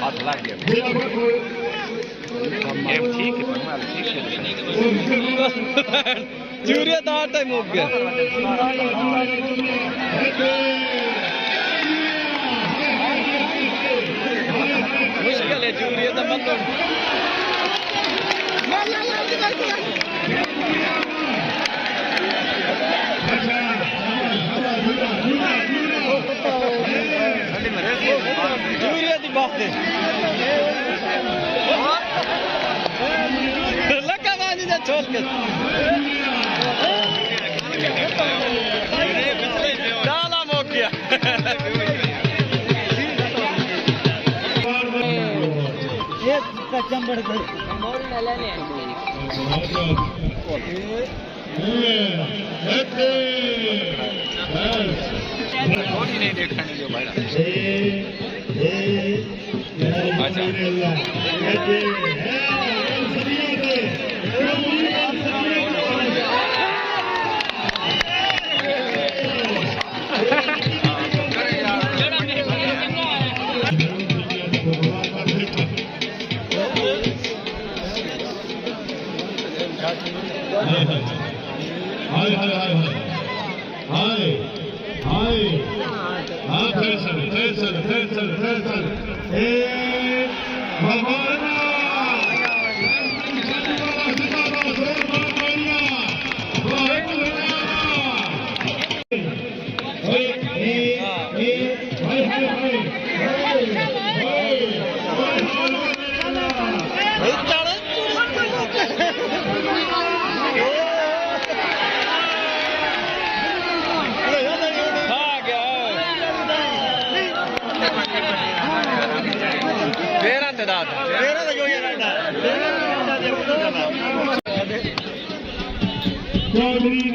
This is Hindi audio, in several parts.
हाथ लग गया ठीक है चूरिया दार टाइम हो गया मुश्किल है चूरिया का मतलब चूरिया की बात है लगा बाजी जा छोड़ के डाला हो गया ये चंबड़ मोर डाला नहीं नहीं देखा नहीं जो भाई चौधरी नहीं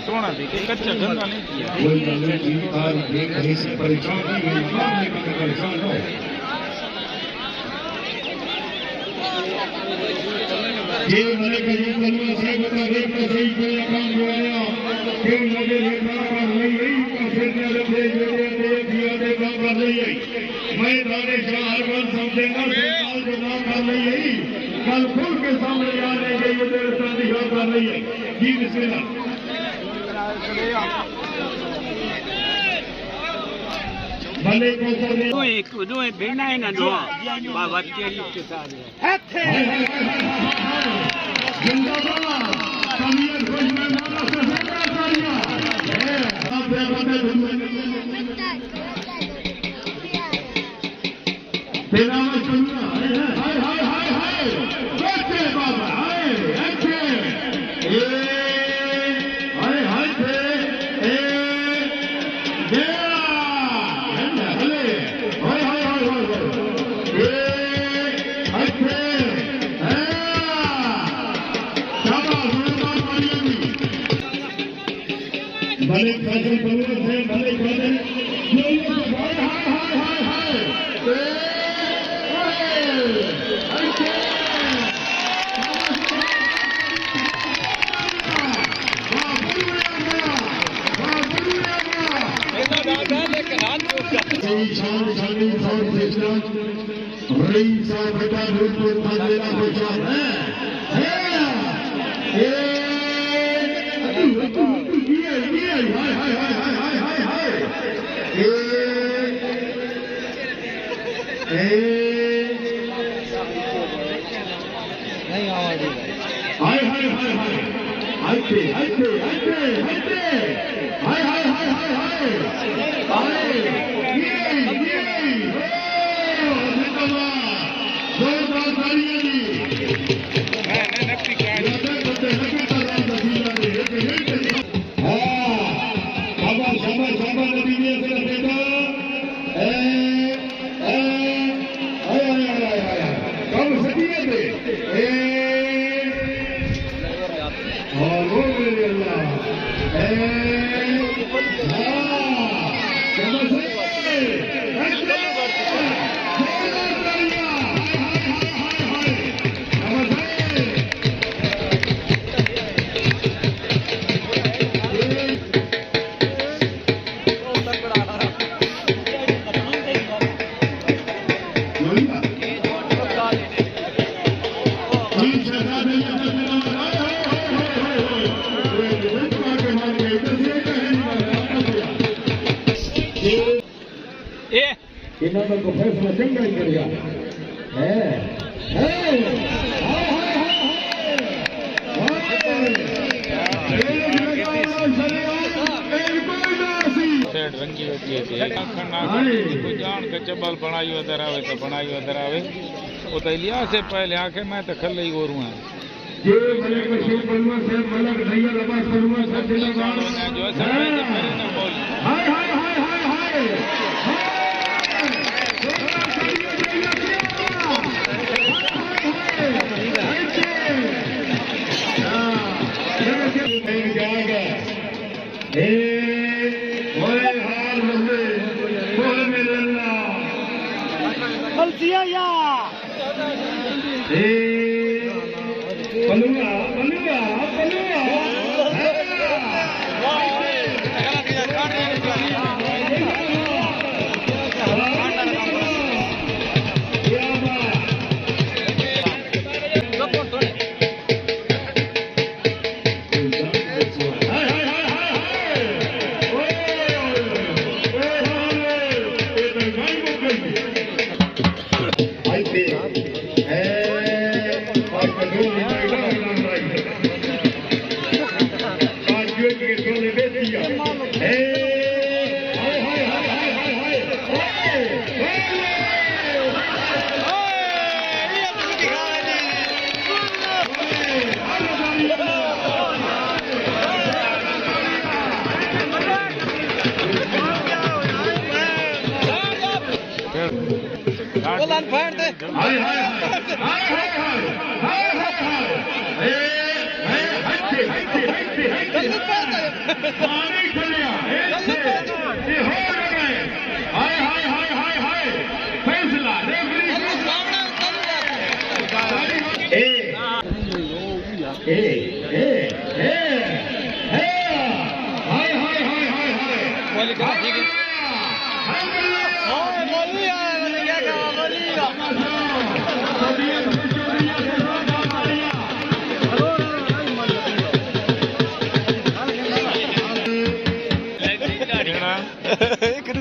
सोना देखिए कच्चा गंदा नहीं किया ये मैंने कहीं कलमा से बता देख तो सही कोई काम हुआ क्यों लगे लेखा कर रही का फिर ने दे दिया दे काम कर रही मैं थाने चार बन समझेगा सरकार जो काम कर रही कल खुल के सामने आने के ये देर से दिखा कर रही है जी बिस्मिल्लाह भले को सब दो बेना है ना दो बाबा तेरी के साथ जिंदाबाद कमियत खुश मेहमानों से तालियां तेरा सुनना हाय हाय हाय हाय कैसे बाबा हाय अच्छे ये हाय हाय थे ए गया हले हाय हाय हाय हाय ये अच्छे भले फजल बलवत है भले फजल हाय हाय हाय हाय हाय कई साफ बेटा भूतपूर्व फाजिला खुशाल है ये हाय हाय हाय हाय हाय हाय हाय नहीं आवाज हाय हाय हाय हाय हटते हटते हटते हटते हाय हाय हाय हाय हाय हाय ये जोरदार तालियां दी शाबाश शाबाश शाबाश नबी ने अपना बेटा कब सकिए थे और वो मेरे अल्लाह इन्होंने को फैसला चंगा ही कर गया रंगी होती है कोई जान के चबल बनाई धरावे तो बनाई धरावे वो तो लिया से पहले आके मैं तो खल ही गोरू है ये मलक बशीर बनवा से मलक भैया अब्बास बनवा से जिंदाबाद जो समय से पहले ना बोल हाय हाय हाय हाय हाय बलुआ बलुआ बलुआ बोलन फाड़ दे हाय हाय हाय हाय हाय हाय हटते हटते हटते जल्दी फाड़ दे पानी चलिया जल्दी फाड़ दे ये हो गए हाय हाय हाय हाय हाय फैसला रेफरी ए ए ए ए हाय हाय हाय हाय हाय बोली का ठीक है ओए बोलिया क्या कहा बोलिया एक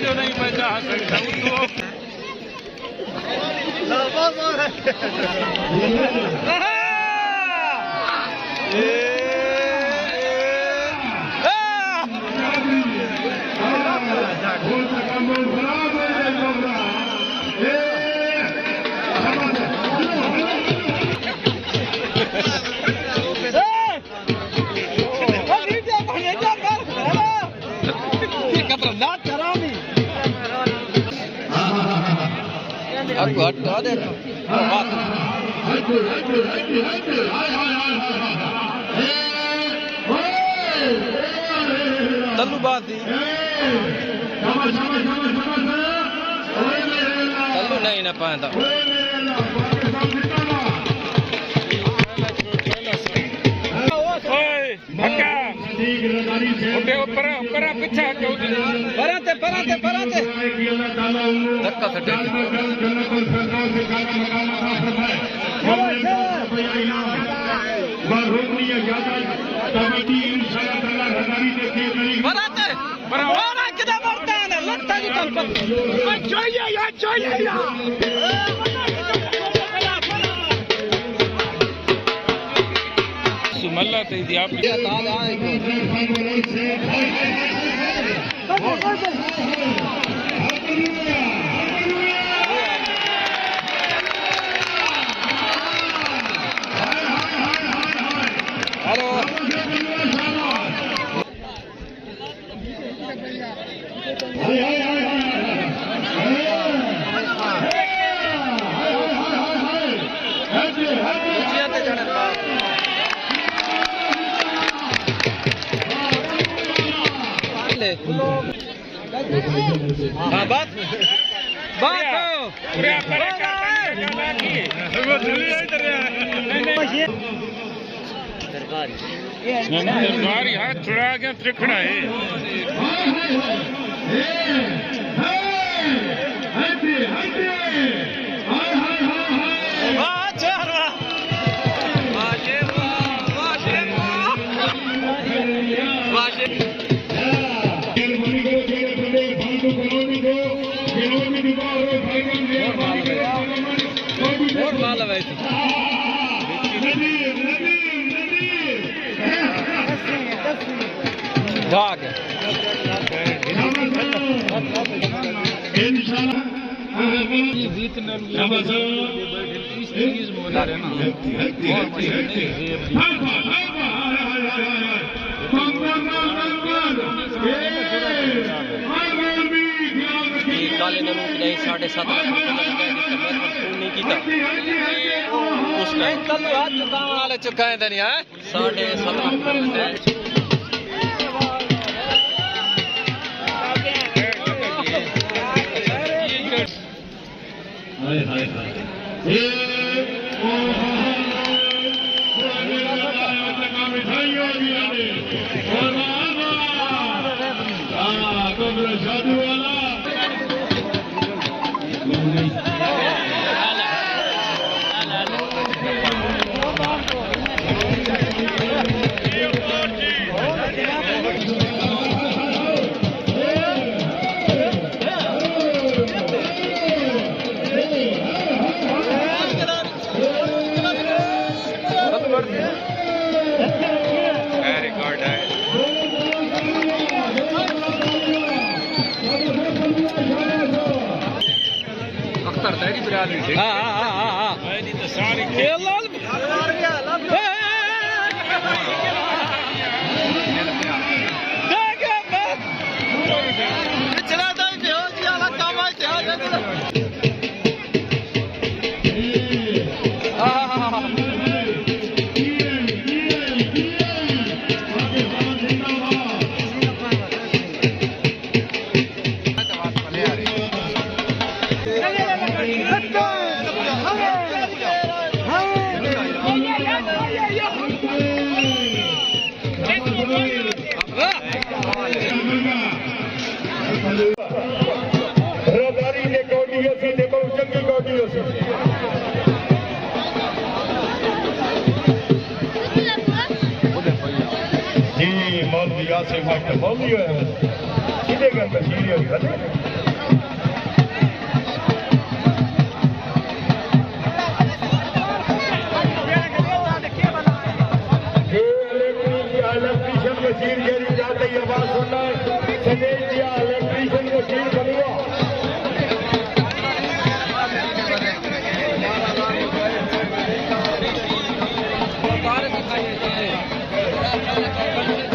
जो नहीं बचा सकता आपको हटा दे तल्लू बात दी तल्लू नहीं ना पाता धक्का सटे सुमल्ला ते दी आप हेलो हाँ बात दरबारी हाथ छुड़ा के त्रिखड़ा है भाग काले ने रूप नहीं 7.5 नहीं किया उसका कल हाथ चुकाने वाले चुकाए थे नहीं है 7.5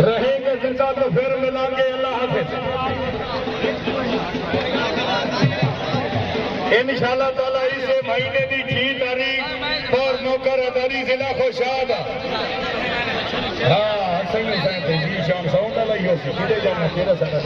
रहेंगे जिंदा तो फिर मिलांगे। अल्लाह हाफिज। इंशाअल्लाह ताला इस महीने की 6 तारीख और नौकर अदारी जिला खुशाद हाँ सही शाम सौंड लगी हो सीधे जाना तेरा सारा